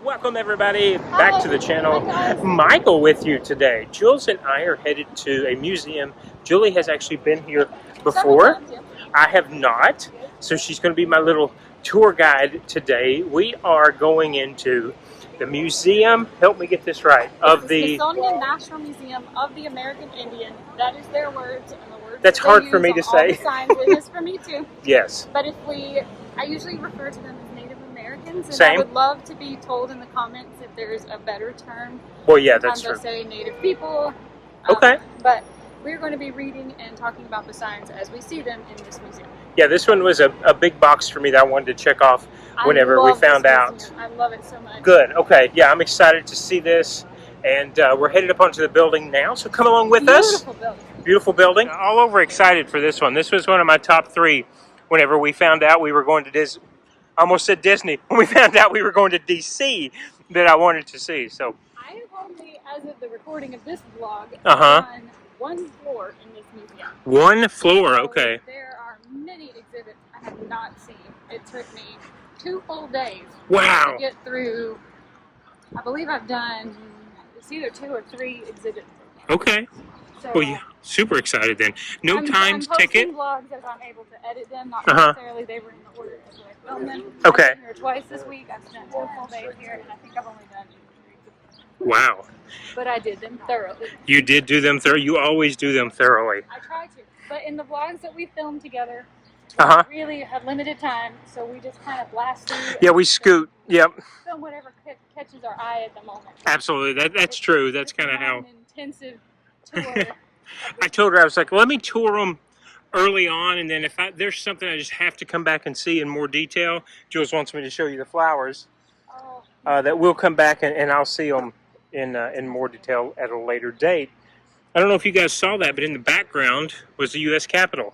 Welcome everybody back to the channel. Michael with you today. Jules and I are headed to a museum. Julie has actually been here before. I have not, so she's going to be my little tour guide today. We are going into the museum, help me get this right, of the Smithsonian National Museum of the American Indian. That is their words, and the words that's that hard they for me use to on all say. the signs. It is for me too. Yes. But I usually refer to them as Native Americans, and Same. I would love to be told in the comments if there's a better term. Well, yeah, that's Sometimes true. I say Native people. Okay. But we're going to be reading and talking about the signs as we see them in this museum. Yeah, this one was a big box for me that I wanted to check off whenever we found out. I love it so much. Good. Okay. Yeah, I'm excited to see this, and we're headed up onto the building now. So come along with us. Beautiful building. Beautiful building. All over excited for this one. This was one of my top 3 whenever we found out we were going to Disney. I almost said Disney. When we found out we were going to DC, that I wanted to see. So I have only, as of the recording of this vlog, on one floor in this museum. One floor. So okay. There are many exhibits I have not seen. It took me 2 full days Wow. to get through. I believe I've done, it's either 2 or 3 exhibits. Okay. So, Well, yeah, super excited then. No times I'm ticket. posting vlogs as I'm able to edit them, not necessarily they were in the order as I filmed them. Okay. I've been here twice this week. I've spent 2 full days here, and I think I've only done 3 exhibits. Wow. But I did them thoroughly. You did do them thorough. You always do them thoroughly. I try to. But in the vlogs that we filmed together, we really had limited time, so we just kind of blast through. Yeah, we scoot. Yep. Film whatever catches our eye at the moment. Absolutely. That's true. That's kind of how. An intensive tour. I told her, I was like, let me tour them early on, and then if there's something I just have to come back and see in more detail, Jules wants me to show you the flowers, that we'll come back and I'll see them in more detail at a later date. I don't know if you guys saw that, but in the background was the U.S. Capitol.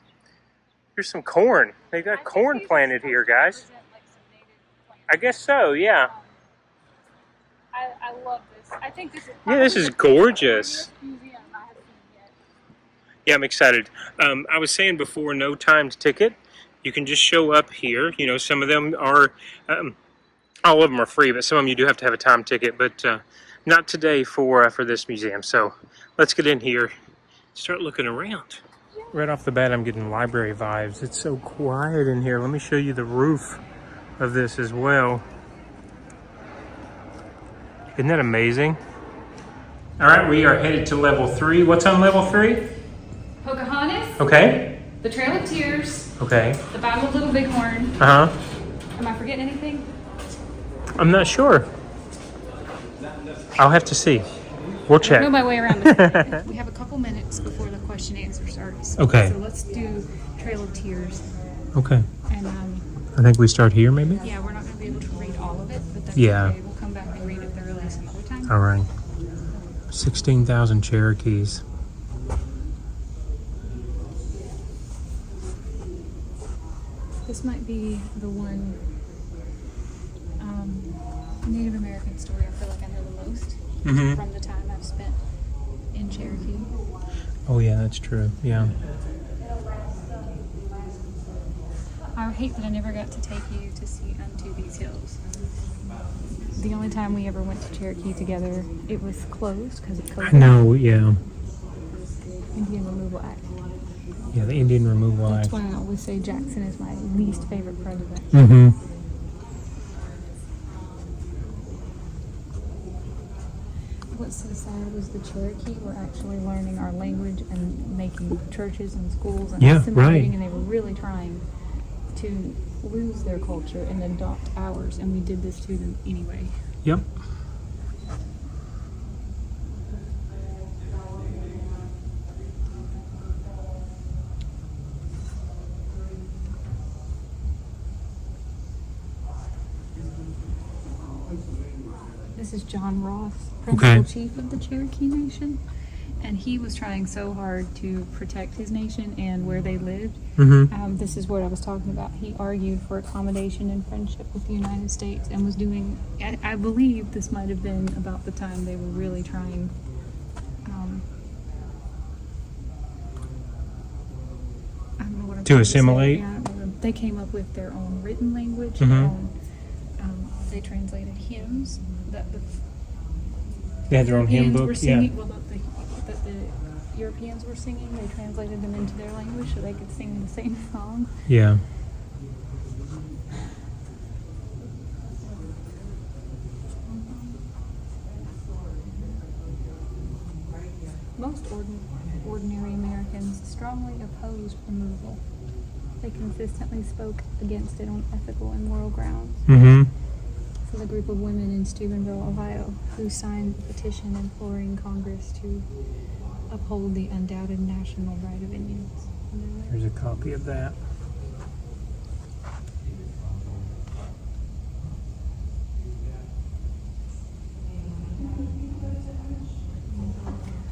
Here's some corn. They got corn planted here, guys. I guess so, yeah. I love this. I think this is this is gorgeous. Museum I have seen yet. Yeah, I'm excited. I was saying before, no timed ticket. You can just show up here. You know, some of them are, all of them are free, but some of them you do have to have a timed ticket. But not today for this museum. So let's get in here, start looking around. Right off the bat, I'm getting library vibes. It's so quiet in here. Let me show you the roof of this as well. Isn't that amazing? All right, we are headed to level 3. What's on level 3? Pocahontas. Okay. The Trail of Tears. Okay. The Battle of Little Bighorn. Am I forgetting anything? I'm not sure. I'll have to see. We'll check. I know my way around this. We have a couple minutes before the question and answer starts. Okay. So let's do Trail of Tears. Okay. And I think we start here, maybe? yeah, we're not going to be able to read all of it, but that's Yeah. okay. We'll come back and read it thoroughly some other time. All right. 16,000 Cherokees. This might be the one Native American story I feel like I know the most from the time I've spent in Cherokee. Oh, yeah, that's true. Yeah. I hate that I never got to take you to see Unto These Hills. The only time we ever went to Cherokee together, it was closed because of COVID. No, yeah. Indian Removal Act. Yeah, the Indian Removal That's Act. why I always say Jackson is my least favorite president. What's so sad was the Cherokee were actually learning our language and making churches and schools and assimilating, and they were really trying to lose their culture and adopt ours, and we did this to them anyway. Yep. This is John Ross, principal chief of the Cherokee Nation, and he was trying so hard to protect his nation and where they lived. This is what I was talking about. He argued for accommodation and friendship with the United States and was doing, I believe this might have been about the time they were really trying I don't know what I'm to assimilate. Yeah, they came up with their own written language, their own they translated hymns that the They had their own hymn Europeans book. were Yeah. singing. Well, that the Europeans were singing. They translated them into their language so they could sing the same song. Yeah. Most ordinary Americans strongly opposed removal. They consistently spoke against it on ethical and moral grounds. Mm-hmm. So the group of women in Steubenville, Ohio, who signed the petition imploring Congress to uphold the undoubted national right of Indians. Here's a copy of that.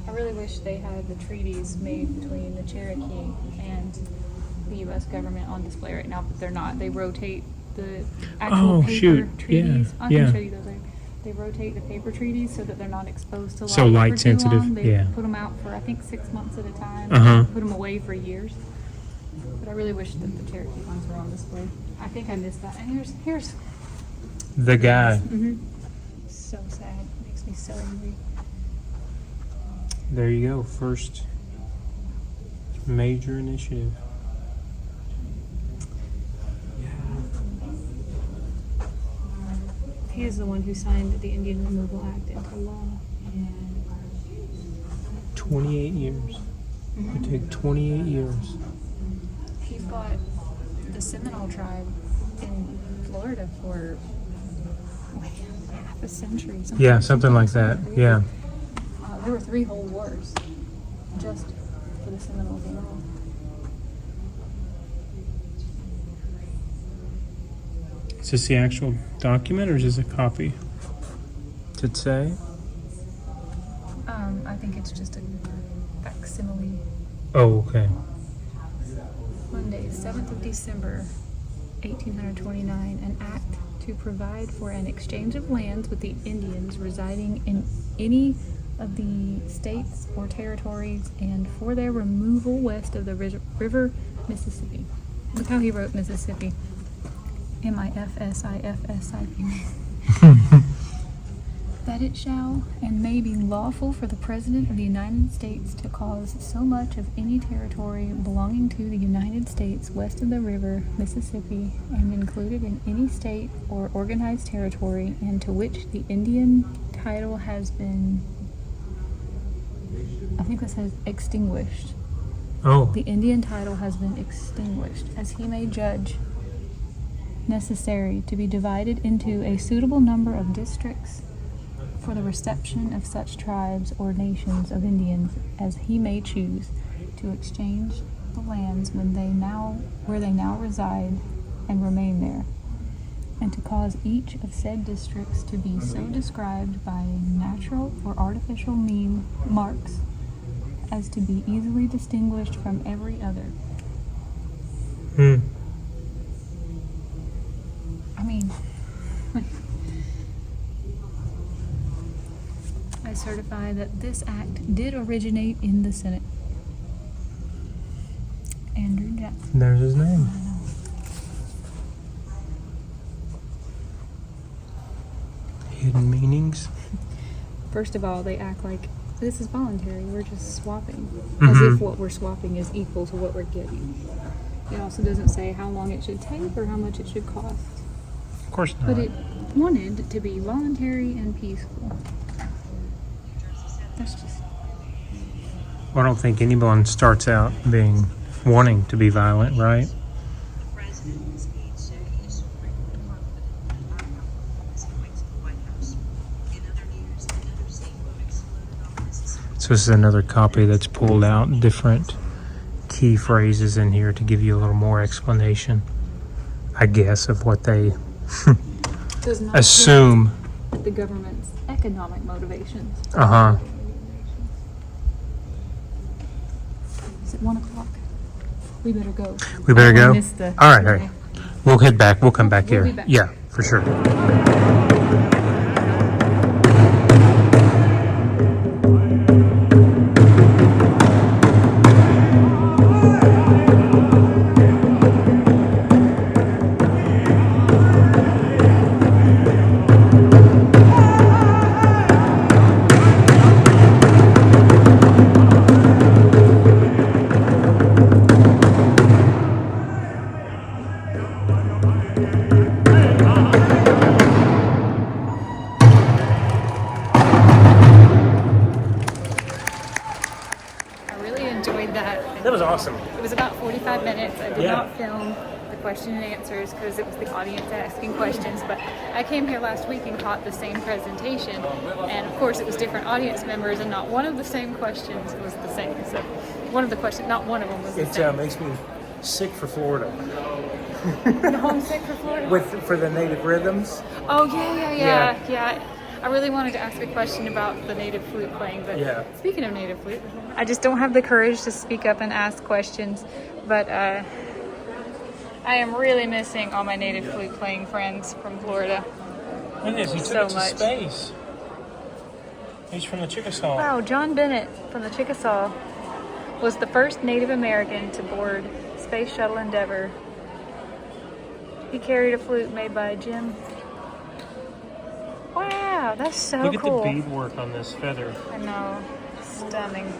I really wish they had the treaties made between the Cherokee and the U.S. government on display right now, but they're not. They rotate the actual paper treaties. Yeah, I can yeah. show you those later. They rotate the paper treaties so that they're not exposed to light So light for too sensitive, long. They yeah. put them out for I think 6 months at a time. Uh-huh. Put them away for years. But I really wish that the Cherokee ones were on display. I think I missed that. And here's The guy. so sad. It makes me so angry. There you go. First major initiative. He is the one who signed the Indian Removal Act into law. 28 years. It would take 28 years. He fought the Seminole tribe in Florida for like half a century. Yeah, something like that. Yeah. There were 3 whole wars just for the Seminoles alone. Is this the actual document or is this a copy? Does it say? I think it's just a facsimile. Oh, okay. Monday, 7th of December, 1829, an act to provide for an exchange of lands with the Indians residing in any of the states or territories and for their removal west of the river Mississippi. Look how he wrote Mississippi. Mifsifsip. That it shall and may be lawful for the President of the United States to cause so much of any territory belonging to the United States west of the river Mississippi and included in any state or organized territory and to which the Indian title has been, I think this says extinguished. Oh. The Indian title has been extinguished as he may judge necessary to be divided into a suitable number of districts for the reception of such tribes or nations of Indians as he may choose to exchange the lands where they now reside and remain there, and to cause each of said districts to be so described by natural or artificial marks as to be easily distinguished from every other. I mean, I certify that this act did originate in the Senate. Andrew Jackson. There's his name. Hidden meanings. First of all, they act like this is voluntary. We're just swapping. As if what we're swapping is equal to what we're getting. It also doesn't say how long it should take or how much it should cost. Of course not. But it wanted to be voluntary and peaceful. That's just... I don't think anyone starts out wanting to be violent, right? So this is another copy that's pulled out different key phrases in here to give you a little more explanation, I guess, of what they does not assume. reflect the government's economic motivations. Is it 1 o'clock? We better go. We better I go? missed the- All right. We'll head back. We'll come back We'll here. be back. Yeah, for sure. awesome. It was about 45 minutes. I did Yeah. not film the question and answers because it was the audience asking questions, but I came here last week and caught the same presentation, and of course it was different audience members, and not one of the same questions was the same. So one of the questions, not one of them was the It same. makes me sick for Florida. Homesick for Florida? For the native rhythms. Oh, yeah. I really wanted to ask a question about the native flute playing, but Yeah. speaking of native flute, I just don't have the courage to speak up and ask questions, but I am really missing all my native flute playing friends from Florida. Look at this, he took So it to much. space. He's from the Chickasaw. Wow, John Bennett from the Chickasaw was the first Native American to board Space Shuttle Endeavour. He carried a flute made by Jim. Wow, that's so Look at cool. the beadwork on this feather. I know, stunning.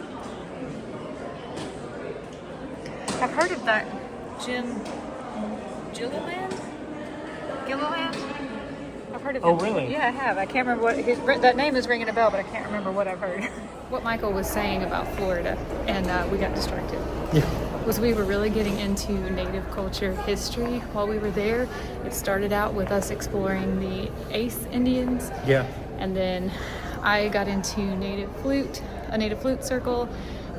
I've heard of that Jim Gilliland? I've heard of Oh, him. really? Yeah, I have. I can't remember what that name is ringing a bell, but I can't remember what I've heard. What Michael was saying about Florida, and we got distracted, was we were really getting into native culture history while we were there. It started out with us exploring the Ace Indians, Yeah. and then I got into a native flute circle.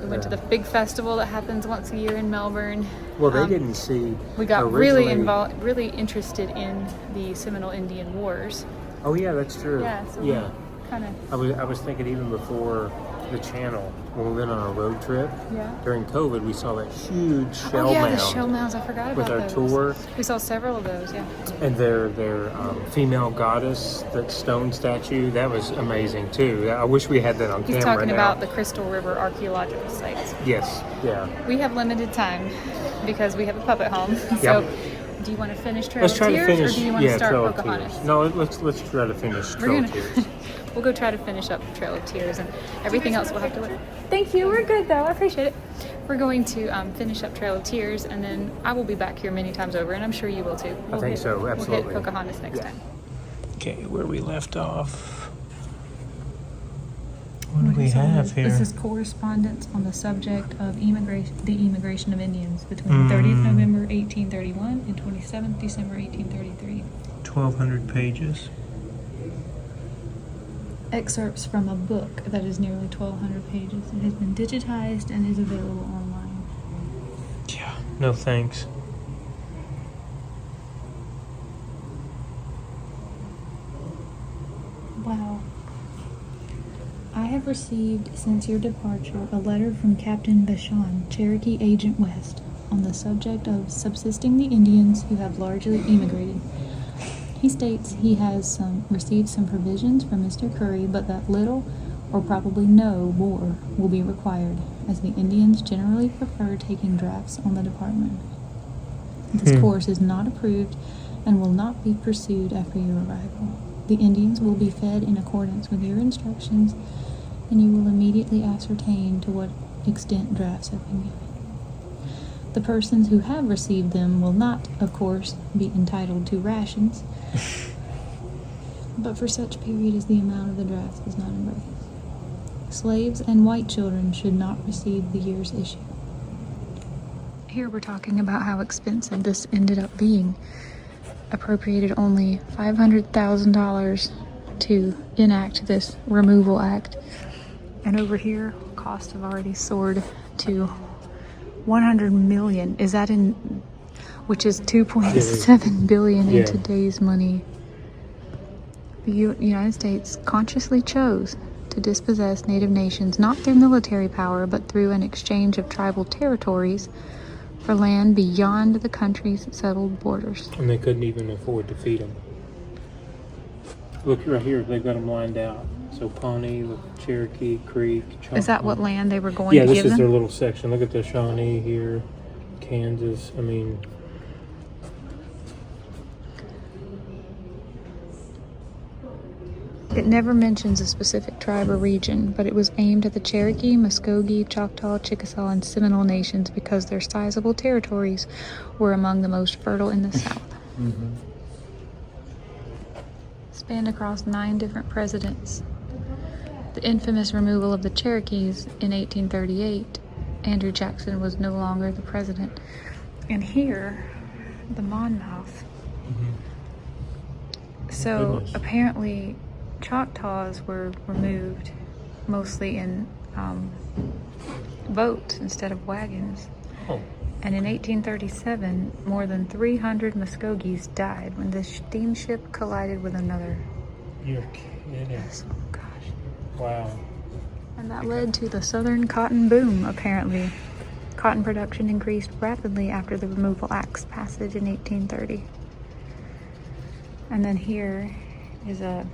We went to the big festival that happens once a year in Melbourne. Well, they didn't see. We got really originally- involved, really interested in the Seminole Indian Wars. Oh yeah, that's true. Yeah, so yeah. Kind of. I was thinking even before the channel, when we went on our road trip Yeah. during COVID, we saw that huge shell Oh yeah, mound the shell mounds. I forgot with about our those. tour, We saw several of those. Yeah. and their female goddess, that stone statue. That was amazing too. I wish we had that on He's camera talking now. about the Crystal River archaeological sites. Yes. Yeah. We have limited time because we have a puppet home. Yeah. So, do you want to finish Trail Let's of try to Tears, finish. or do you want to start Trail of Pocahontas? Tears. No, let's try to finish We're Trail gonna. of Tears. We'll go try to finish up Trail of Tears, and everything else we'll have to wait. Thank you. We're good though. I appreciate it. We're going to finish up Trail of Tears, and then I will be back here many times over, and I'm sure you will too. think so, We'll absolutely. hit Pocahontas next Yeah. time. Okay, where we left off. What do we have here? This is correspondence on the subject of the immigration of Indians between 30th November 1831 and 27th December 1833. 1,200 pages. Excerpts from a book that is nearly 1,200 pages. It has been digitized and is available online. Yeah, no thanks. Wow. I have received, since your departure, a letter from Captain Bashan, Cherokee Agent West, on the subject of subsisting the Indians who have largely emigrated. He states he has received some provisions from Mr. Curry, but that little, or probably no, more will be required, as the Indians generally prefer taking drafts on the department. This course is not approved and will not be pursued after your arrival. The Indians will be fed in accordance with your instructions, and you will immediately ascertain to what extent drafts have been given. The persons who have received them will not, of course, be entitled to rations, but for such period as the amount of the drafts is not embraced. Slaves and white children should not receive the year's issue. Here we're talking about how expensive this ended up being. Appropriated only $500,000 to enact this removal act. And over here, costs have already soared to 100 million. Is that in, which is 2.7 billion in Yeah. today's money. The United States consciously chose to dispossess native nations not through military power, but through an exchange of tribal territories for land beyond the country's settled borders. And they couldn't even afford to feed them. Look right here, they've got them lined out. So Pawnee, look, Cherokee, Creek, Choctaw. Is that what land they were going Yeah, to this give is them? their little section. Look at the Shawnee here, Kansas. I mean, It never mentions a specific tribe or region, but it was aimed at the Cherokee, Muskogee, Choctaw, Chickasaw, and Seminole nations because their sizable territories were among the most fertile in the South. Spanned across 9 different presidents. The infamous removal of the Cherokees in 1838 Andrew Jackson was no longer the president. And here, the Monmouth. So Goodness. apparently Choctaws were removed mostly in boats instead of wagons. Oh. And in 1837, more than 300 Muskogees died when the steamship collided with another. You're kidding. Oh gosh. Wow. And that led to the Southern cotton boom, apparently. Cotton production increased rapidly after the Removal Act's passage in 1830. And then here is I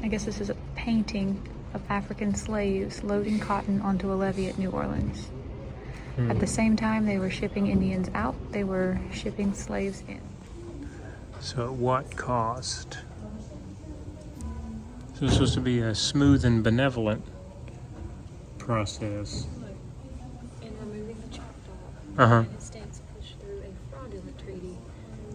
guess this is a painting of African slaves loading cotton onto a levee at New Orleans. At the same time they were shipping Indians out, they were shipping slaves in. So at what cost? So it's supposed to be a smooth and benevolent process. In removing the Choctaw, Uh-huh. the United States pushed through a fraudulent treaty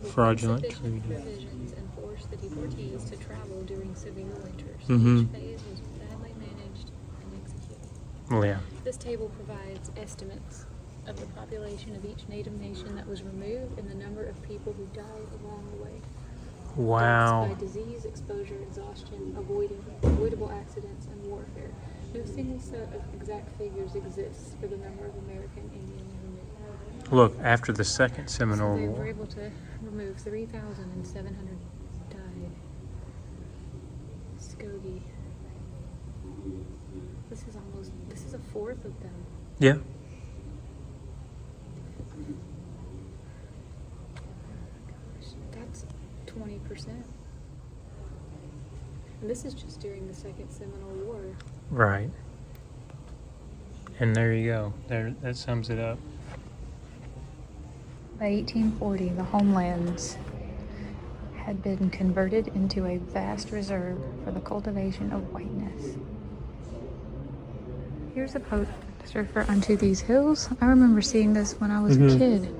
with Fraudulent insufficient treaty. provisions and forced the deportees to travel during severe winters. Mhm. Each phase was badly managed and executed. Well, yeah. This table provides estimates of the population of each native nation that was removed and the number of people who died along the way. Wow. Deaths by disease, exposure, exhaustion, avoidable accidents, and warfare. No single set of exact figures exists for the number of American Indians removed. Look, after the Second So Seminole they were War. able to remove 3,700 died. Muskogee. This is a fourth of them. Yeah. That's 20%. And this is just during the Second Seminole War. Right. And there you go. There, that sums it up. By 1840, the homelands had been converted into a vast reserve for the cultivation of whiteness. Here's a poster for Unto These Hills. I remember seeing this when I was a kid.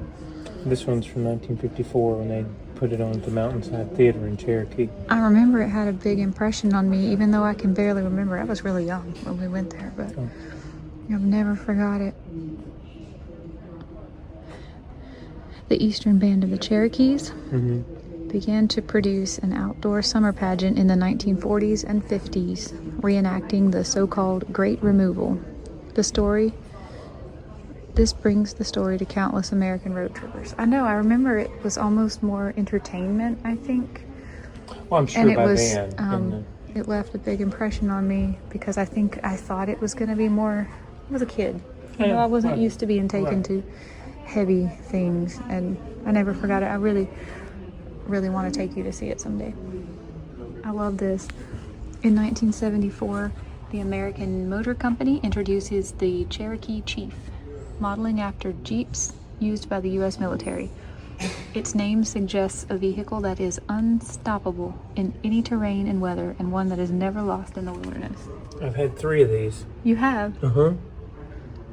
This one's from 1954 when they put it on at the Mountainside Theater in Cherokee. I remember it had a big impression on me, even though I can barely remember. I was really young when we went there, but I've never forgot it. The Eastern Band of the Cherokees began to produce an outdoor summer pageant in the 1940s and 50s, reenacting the so-called Great Removal. This brings the story to countless American road trippers. I know, I remember it was almost more entertainment, I think. Well, I'm sure And it by was, then. it left a big impression on me because I think I thought it was going to be more, I was a kid. You know, I wasn't used to being taken to heavy things, and I never forgot it. I really, really want to take you to see it someday. I love this. In 1974, the American Motor Company introduces the Cherokee Chief, modeling after Jeeps used by the U.S. military. Its name suggests a vehicle that is unstoppable in any terrain and weather, and one that is never lost in the wilderness. I've had 3 of these. You have? Uh-huh.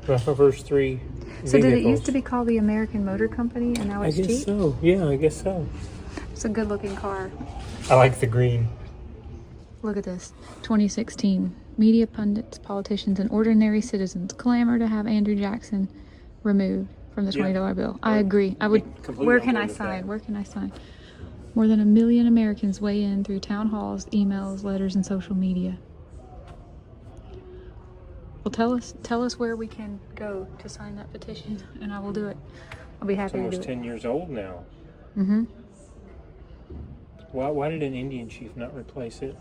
My first 3 So did it used to be called the American Motor Company, and now I it's guess Jeep? so. Yeah, I guess so. It's a good-looking car. I like the green. Look at this. 2016. Media pundits, politicians, and ordinary citizens clamor to have Andrew Jackson removed from the $20 bill. I agree. I would. completely Where on can board I with sign? that. Where can I sign? More than 1 million Americans weigh in through town halls, emails, letters, and social media. Well, tell us where we can go to sign that petition, and I will do it. I'll be It's happy to do almost it. 10 years old now. Mm-hmm. Why did an Indian chief not replace it?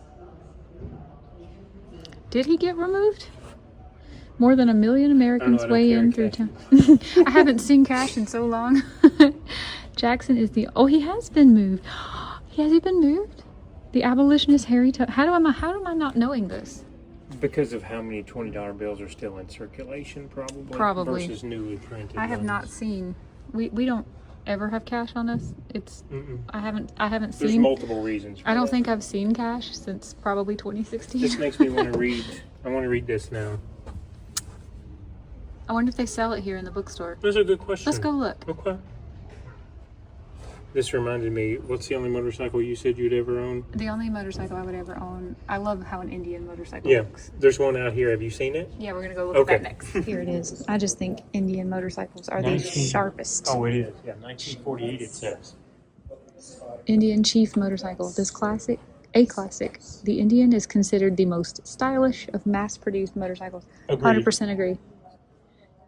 Did he get removed? More than 1 million Americans I don't weigh in carry through town. I haven't seen Cash in so long. Jackson is the. Oh, he has been moved. Has he been moved? The abolitionist Harry. How am I not knowing this? Because of how many $20 bills are still in circulation, probably. Probably. Versus newly printed. I have ones. not seen. We don't ever have Cash on us. It's. Mm-mm. I haven't There's seen. multiple reasons. For I don't that. think I've seen Cash since probably 2016. This makes me want to read. I want to read this now. I wonder if they sell it here in the bookstore. That's a good question. Let's go look. Okay. This reminded me, what's the only motorcycle you said you'd ever own? The only motorcycle I would ever own. I love how an Indian motorcycle Yeah, looks. there's one out here. Have you seen it? Yeah, we're gonna go look Okay. at that next. Here it is. I just think Indian motorcycles are the 19 sharpest. Oh, it is. Yeah, 1948 it says. Indian Chief motorcycle. This classic, a classic. The Indian is considered the most stylish of mass-produced motorcycles. Agreed. 100% agree.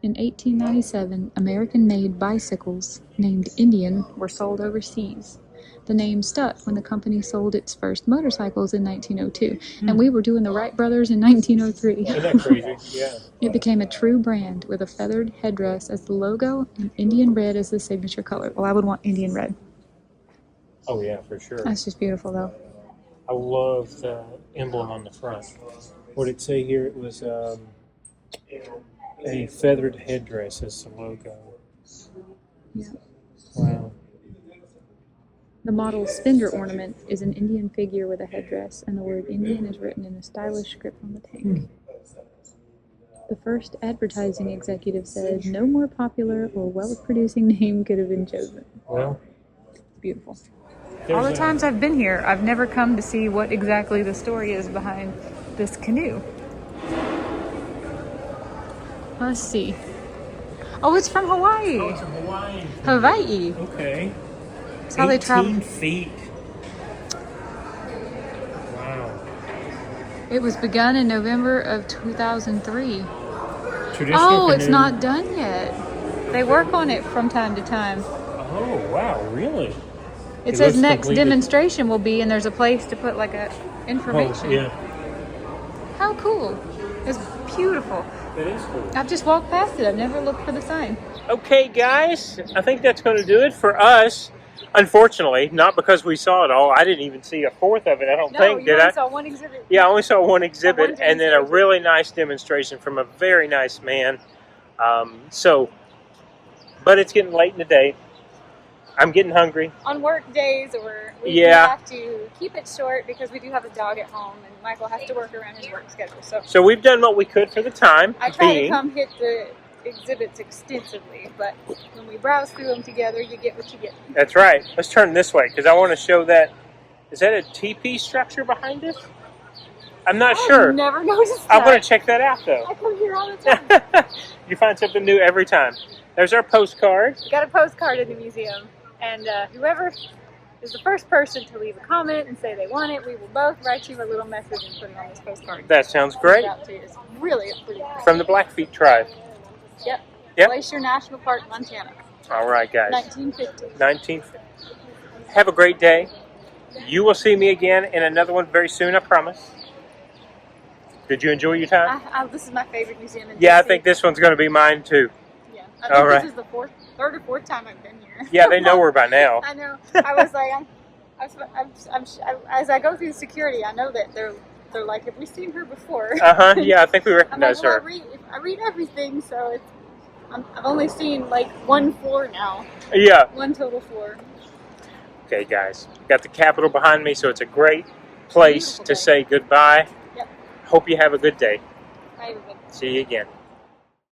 In 1897, American-made bicycles named Indian were sold overseas. The name stuck when the company sold its first motorcycles in 1902, and we were doing the Wright brothers in 1903. Isn't that crazy? Yeah. It became a true brand with a feathered headdress as the logo and Indian red as the signature color. Well, I would want Indian red. Oh, yeah, for sure. That's just beautiful, though. I love the emblem on the front. What did it say here? It was a feathered headdress as the logo. Yeah. Wow. The model's fender ornament is an Indian figure with a headdress, and the word Indian is written in a stylish script on the tank. The first advertising executive said, "No more popular or well-producing name could have been chosen." Well, It's beautiful. there's All the a- times I've been here, I've never come to see what exactly the story is behind this canoe. Let's see. Oh, it's from Hawaii. Oh, it's a Hawaiian. Hawaii. Okay. That's how they travel. 18 feet. Wow. It was begun in November of 2003. Traditional Oh, it's canoe. not done yet. They work on it from time to time. Oh, wow, really? It It says looks next completed. demonstration will be, and there's a place to put like a information. Oh, yeah. How cool. It's beautiful. That is cool. I've just walked past it. I've never looked for the sign. Okay, guys, I think that's going to do it for us. Unfortunately, not because we saw it all. I didn't even see a fourth of it, I don't think, did I? saw one exhibit. Yeah, I only saw one exhibit one and then a demonstration. really nice demonstration from a very nice man. But it's getting late in the day. I'm getting hungry. On work days, or we Yeah. have to keep it short because we do have a dog at home, and Michael has to work around his work schedule. So So we've done what we could for the time I try to being. come hit the exhibits extensively, but when we browse through them together, you get what you get. That's right. Let's turn this way because I want to show that. Is that a teepee structure behind us? I'm not sure. I've never noticed I that. want to check that out though. I come here all the time. You find something new every time. There's our postcard. We got a postcard in the museum, and whoever is the first person to leave a comment and say they want it, we will both write you a little message and put it on this postcard. That sounds great. Out to you. It's really pretty. From the Blackfeet tribe. Yep. Yep. Glacier National Park, Montana, All right, guys. 1950. 1950. Have a great day. You will see me again in another one very soon, I promise. Did you enjoy your time? This is my favorite museum in Yeah, I DC. think this one's going to be mine too. Yeah, I All think right. this is the third or fourth time I've been here. Yeah, they know her by now. I know. I was like, as I go through security, I know that they're like, have we seen her before? Yeah, I think we I'm like, recognize well, her. I read everything, so it's. I've only seen like one floor now, Yeah. one total floor. Okay, guys. Got the Capitol behind me, so it's a great place Beautiful to day. say goodbye. Yep. Hope you have a good day. Bye, everybody. See you again.